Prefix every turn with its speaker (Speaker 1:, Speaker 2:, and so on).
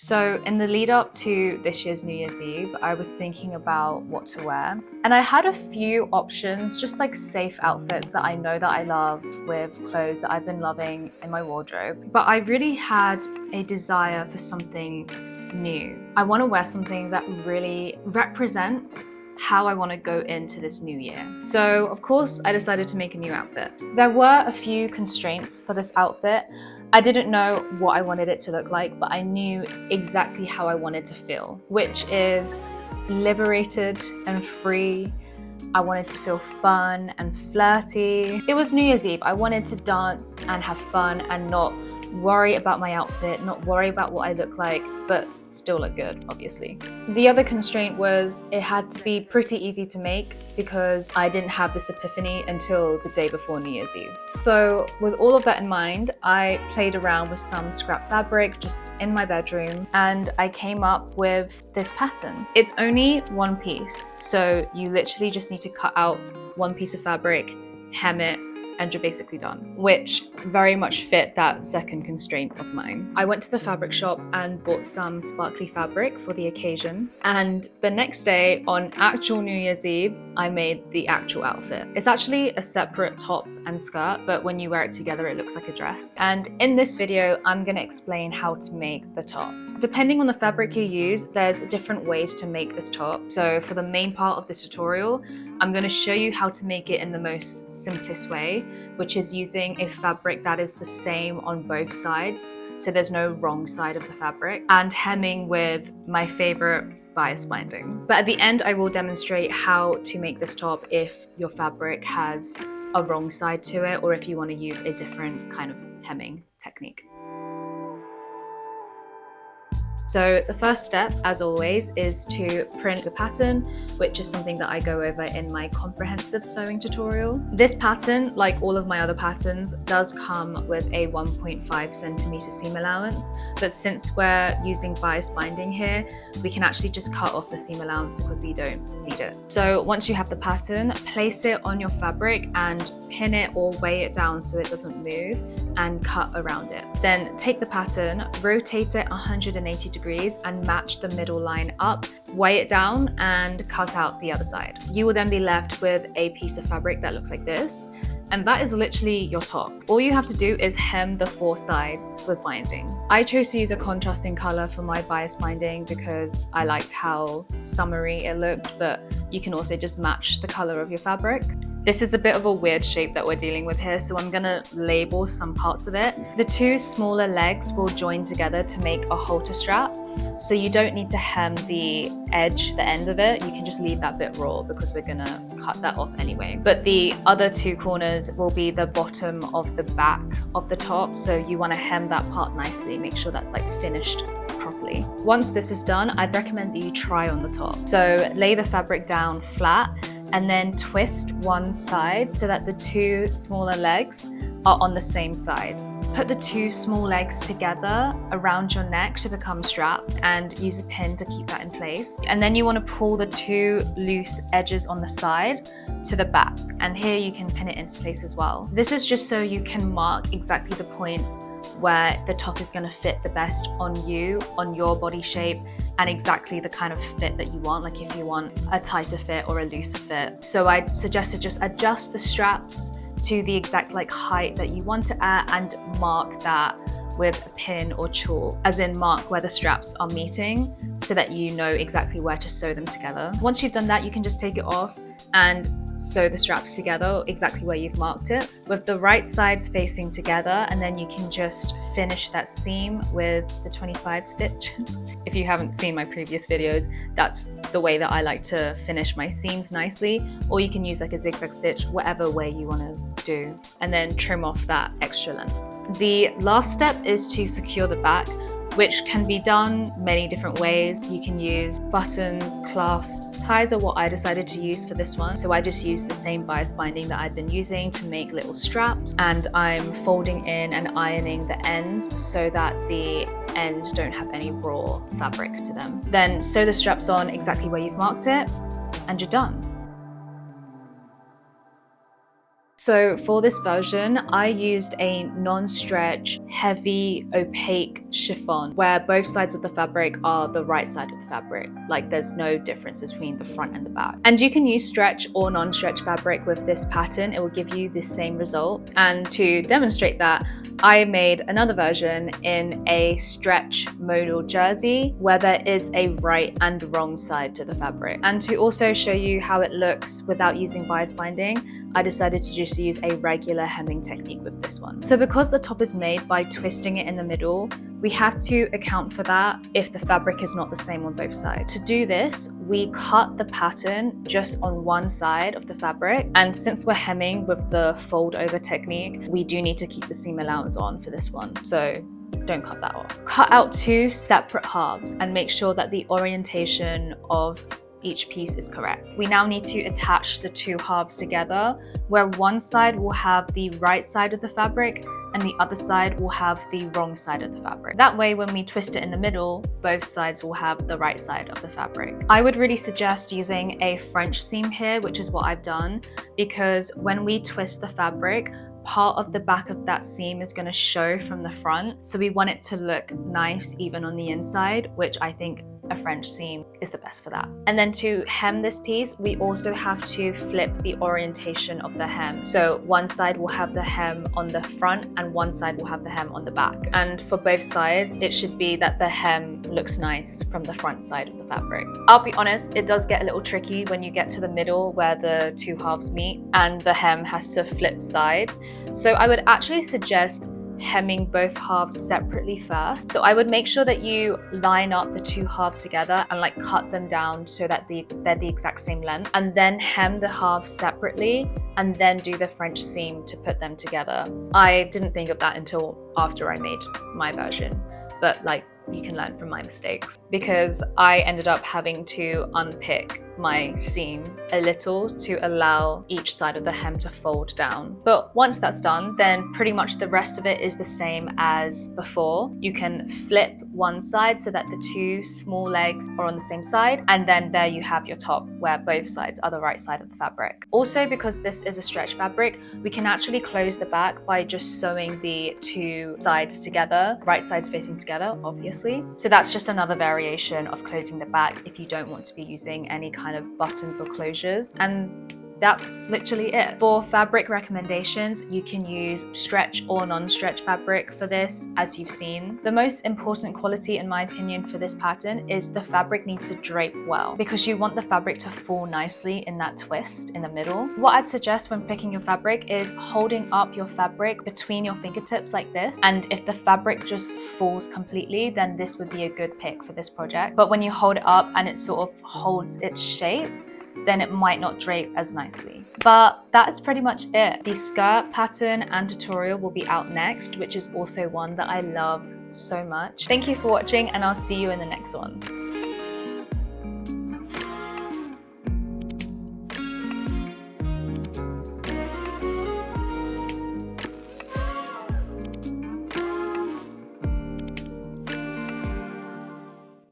Speaker 1: So in the lead up to this year's New Year's Eve, I was thinking about what to wear. And I had a few options, just like safe outfits that I know that I love with clothes that I've been loving in my wardrobe. But I really had a desire for something new. I want to wear something that really represents how I want to go into this new year. So of course I decided to make a new outfit. There were a few constraints for this outfit. I didn't know what I wanted it to look like, but I knew exactly how I wanted to feel, which is liberated and free. I wanted to feel fun and flirty. It was New Year's Eve. I wanted to dance and have fun and not worry about my outfit, not worry about what I look like, but still look good, obviously. The other constraint was it had to be pretty easy to make because I didn't have this epiphany until the day before New Year's Eve. So with all of that in mind, I played around with some scrap fabric just in my bedroom and I came up with this pattern. It's only one piece, so you literally just need to cut out one piece of fabric, hem it, and you're basically done, which very much fit that second constraint of mine. I went to the fabric shop and bought some sparkly fabric for the occasion. And the next day, on actual New Year's Eve, I made the actual outfit. It's actually a separate top and skirt, but when you wear it together, it looks like a dress. And in this video, I'm gonna explain how to make the top. Depending on the fabric you use, there's different ways to make this top. So for the main part of this tutorial, I'm going to show you how to make it in the most simplest way, which is using a fabric that is the same on both sides. So there's no wrong side of the fabric, and hemming with my favorite bias binding. But at the end, I will demonstrate how to make this top if your fabric has a wrong side to it, or if you want to use a different kind of hemming technique. So the first step, as always, is to print the pattern, which is something that I go over in my comprehensive sewing tutorial. This pattern, like all of my other patterns, does come with a 1.5 centimeter seam allowance, but since we're using bias binding here, we can actually just cut off the seam allowance because we don't need it. So once you have the pattern, place it on your fabric and pin it or weigh it down so it doesn't move and cut around it. Then take the pattern, rotate it 180 degrees and match the middle line up, weigh it down and cut out the other side. You will then be left with a piece of fabric that looks like this. And that is literally your top. All you have to do is hem the four sides with binding. I chose to use a contrasting color for my bias binding because I liked how summery it looked, but you can also just match the color of your fabric. This is a bit of a weird shape that we're dealing with here, so I'm gonna label some parts of it. The two smaller legs will join together to make a halter strap, so you don't need to hem the edge, the end of it. You can just leave that bit raw because we're gonna cut that off anyway. But the other two corners will be the bottom of the back of the top, so you wanna hem that part nicely, make sure that's like finished properly. Once this is done, I'd recommend that you try on the top. So lay the fabric down flat and then twist one side so that the two smaller legs are on the same side. Put the two small legs together around your neck to become straps and use a pin to keep that in place. And then you want to pull the two loose edges on the side to the back. And here you can pin it into place as well. This is just so you can mark exactly the points where the top is going to fit the best on you, on your body shape, and exactly the kind of fit that you want, like if you want a tighter fit or a looser fit. So I suggest to just adjust the straps to the exact like height that you want it at and mark that with a pin or chalk, as in mark where the straps are meeting so that you know exactly where to sew them together. Once you've done that, you can just take it off and sew the straps together exactly where you've marked it with the right sides facing together, and then you can just finish that seam with the 25 stitch. If you haven't seen my previous videos, that's the way that I like to finish my seams nicely, or you can use like a zigzag stitch, whatever way you want to do, and then trim off that extra length. The last step is to secure the back, which can be done many different ways. You can use buttons, clasps, ties are what I decided to use for this one. So I just used the same bias binding that I'd been using to make little straps, and I'm folding in and ironing the ends so that the ends don't have any raw fabric to them. Then sew the straps on exactly where you've marked it and you're done. So for this version, I used a non-stretch, heavy, opaque chiffon where both sides of the fabric are the right side of the fabric. Like there's no difference between the front and the back. And you can use stretch or non-stretch fabric with this pattern. It will give you the same result. And to demonstrate that, I made another version in a stretch modal jersey where there is a right and wrong side to the fabric. And to also show you how it looks without using bias binding, I decided to just use a regular hemming technique with this one. So because the top is made by twisting it in the middle, we have to account for that if the fabric is not the same on both sides. To do this, we cut the pattern just on one side of the fabric. And since we're hemming with the fold over technique, we do need to keep the seam allowance on for this one. So don't cut that off. Cut out two separate halves and make sure that the orientation of each piece is correct. We now need to attach the two halves together, where one side will have the right side of the fabric and the other side will have the wrong side of the fabric. That way, when we twist it in the middle, both sides will have the right side of the fabric. I would really suggest using a French seam here, which is what I've done, because when we twist the fabric, part of the back of that seam is going to show from the front. So we want it to look nice even on the inside, which I think a French seam is the best for that. And then to hem this piece, we also have to flip the orientation of the hem. So one side will have the hem on the front and one side will have the hem on the back. And for both sides, it should be that the hem looks nice from the front side of the fabric. I'll be honest, it does get a little tricky when you get to the middle where the two halves meet and the hem has to flip sides. So I would actually suggest hemming both halves separately first. So I would make sure that you line up the two halves together and like cut them down so that they're the exact same length, and then hem the halves separately and then do the French seam to put them together. I didn't think of that until after I made my version, but like you can learn from my mistakes, because I ended up having to unpick my seam a little to allow each side of the hem to fold down. But once that's done, then pretty much the rest of it is the same as before. You can flip one side so that the two small legs are on the same side, and then there you have your top where both sides are the right side of the fabric. Also, because this is a stretch fabric, we can actually close the back by just sewing the two sides together, right sides facing together, obviously. So that's just another variation of closing the back if you don't want to be using any kind of buttons or closures. And that's literally it. For fabric recommendations, you can use stretch or non-stretch fabric for this, as you've seen. The most important quality, in my opinion, for this pattern is the fabric needs to drape well, because you want the fabric to fall nicely in that twist in the middle. What I'd suggest when picking your fabric is holding up your fabric between your fingertips like this, and if the fabric just falls completely, then this would be a good pick for this project. But when you hold it up and it sort of holds its shape, then it might not drape as nicely. But that's pretty much it. The skirt pattern and tutorial will be out next, which is also one that I love so much. Thank you for watching, and I'll see you in the next one.